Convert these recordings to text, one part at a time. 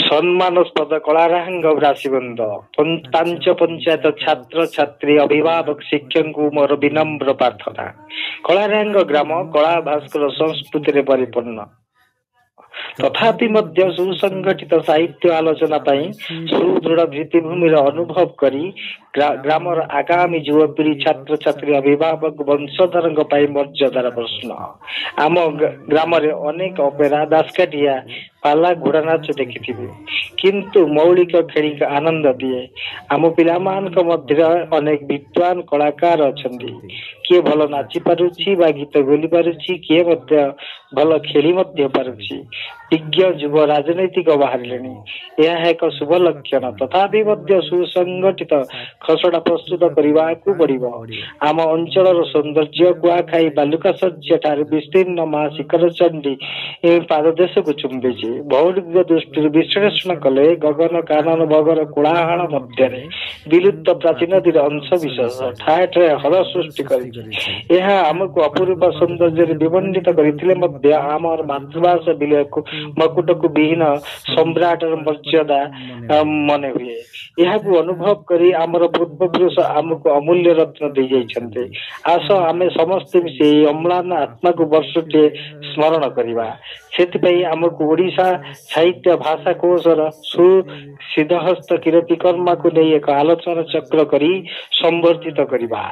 সম্মানস্পদ କଳାରାହାଙ୍ଗ ରାଶିବୃନ୍ଦ ପାଞ୍ଚ ପଞ୍ଚାୟତ ଛାତ୍ରଛାତ୍ରୀ ଅଭିଭାବକ ଶିକ୍ଷକଙ୍କୁ ମୋର ବିନମ୍ର ପ୍ରାର୍ଥନା। କଳାରାହାଙ୍ଗ ଗ୍ରାମ କଳା ଭାସ୍କର ସଂସ୍କୃତିରେ ପରିପୂର୍ଣ୍ଣ, ତଥାପି ମଧ୍ୟ ସୁସଂଗଠିତ ସାହିତ୍ୟ ଆଲୋଚନା ପାଇଁ ସୁଦୃଢ ଭିତ୍ତିଭୂମିର ଅନୁଭବ କରି ଗ୍ରାମର ଆଗାମୀ ଯୁବପିଢି ଛାତ୍ରଛାତ୍ରୀ ଅଭିଭାବକ ବଂଶଧରଙ୍କ ପାଇଁ ମର୍ଯ୍ୟାଦାର ପ୍ରଶ୍ନ। ଆମ ଗ୍ରାମରେ ଅନେକ ଅପେରା, ଦାସକାଠିଆ, ପାଲା, ଘୋଡ଼ା ନାଚ ଦେଖିଥିବେ, କିନ୍ତୁ ମୌଳିକ ଖେଳିକ ଆନନ୍ଦ ଦିଏ। ଆମ ପିଲାମାନଙ୍କ ମଧ୍ୟରେ ଅନେକ ବିଦ୍ୱାନ କଳାକାର ଅଛନ୍ତି। କିଏ ଭଲ ନାଚି ପାରୁଛି ବା ଗୀତ ବୋଲି ପାରୁଛି, କିଏ ମଧ୍ୟ ଭଲ ଖେଳି ମଧ୍ୟ ପାରୁଛି। ବିଜ୍ଞ ଯୁବ ରାଜନୈତିକ ବାହାରିଲେଣି, ଏହା ଏକ ଶୁଭ ଲକ୍ଷଣ। ତଥାପି ମଧ୍ୟ ସୁସଂଗଠିତ ଖସଡ଼ା ପ୍ରସ୍ତୁତ କରିବାକୁ ପଡିବ। ଆମ ଅଞ୍ଚଳର ସୌନ୍ଦର୍ଯ୍ୟ କୁଆଖାଇ ବାଲୁକା ଶଯ୍ୟା ଠାରୁ ବିସ୍ତୀର୍ଣ୍ଣ ମା ଶିଖରଚଣ୍ଡୀ ପାଦଦେଶକୁ ଚୁମ୍ବିଛି। ଭୌଗୋଳିକ ଦୃଷ୍ଟିରୁ ବିଶ୍ଳେଷଣ କଲେ ଗଗନ କାନନ ବଗର କୋଳାହଳ ମଧ୍ୟରେ ବିଲୁପ୍ତ ପ୍ରାଚୀନ ନଦୀର ଅଂଶ ବିଶେଷ ଠାଏ ଠାଏ ହଳ ସୃଷ୍ଟି କରିଛି। ଏହା ଆମକୁ ଅପୂର୍ବ ସୌନ୍ଦର୍ଯ୍ୟରେ ବିମଣ୍ଡିତ କରିଥିଲେ ମଧ୍ୟ ଆମର ମାତୃଭାଷା ବିଲୟକୁ ମକୁଟକୁ ବିହୀନ ସମ୍ରାଟର ମର୍ଯ୍ୟାଦା ମନେ ହୁଏ। ଏହାକୁ ଅନୁଭବ କରି ଆମର ପୂର୍ବପୁରୁଷ ଆମକୁ ଅମୂଲ୍ୟ ରତ୍ନ ଦେଇଯାଇଛନ୍ତି। ଆସ ଆମେ ସମସ୍ତେ ମିଶି ଏହି ଅମ୍ଳାନ ଆତ୍ମାକୁ ବର୍ଷଟିଏ ସ୍ମରଣ କରିବା। ସେଥିପାଇଁ ଆମକୁ ଓଡ଼ିଶା ସାହିତ୍ୟ ଭାଷା କୋଷର ସୁସିଦ୍ଧହସ୍ତ କିରତି କର୍ମାକୁ ନେଇ ଏକ ଆଲୋଚନା ଚକ୍ର କରି ସମ୍ବର୍ଦ୍ଧିତ କରିବା।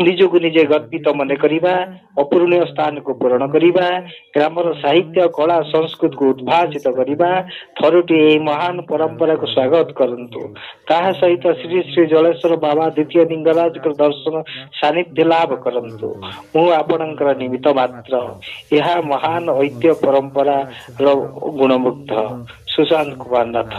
ନିଜକୁ ନିଜେ ଗର୍ବିତ ମନେ କରିବା, ଅପୂରଣୀୟ ସ୍ଥାନକୁ ପୂରଣ କରିବା, ଗ୍ରାମର ସାହିତ୍ୟ କଳା ସଂସ୍କୃତିକୁ ଉଦ୍ଭାସିତ କରିବା। ଥରୁଟି ଏହି ମହାନ ପରମ୍ପରାକୁ ସ୍ୱାଗତ କରନ୍ତୁ। ତାହା ସହିତ ଶ୍ରୀ ଶ୍ରୀ ଜଳେଶ୍ୱର ବାବା ଦ୍ୱିତୀୟ ଲିଙ୍ଗରାଜଙ୍କ ଦର୍ଶନ ସାନ୍ନିଧ୍ୟ ଲାଭ କରନ୍ତୁ। ମୁଁ ଆପଣଙ୍କର ନିମିତ୍ତ ମାତ୍ର। ଏହା ମହାନ ଐତିହ୍ୟ ପରମ୍ପରାର ଗୁଣମୁଗ୍ଧ। ସୁଶାନ୍ତ କୁମାର ନାଥ।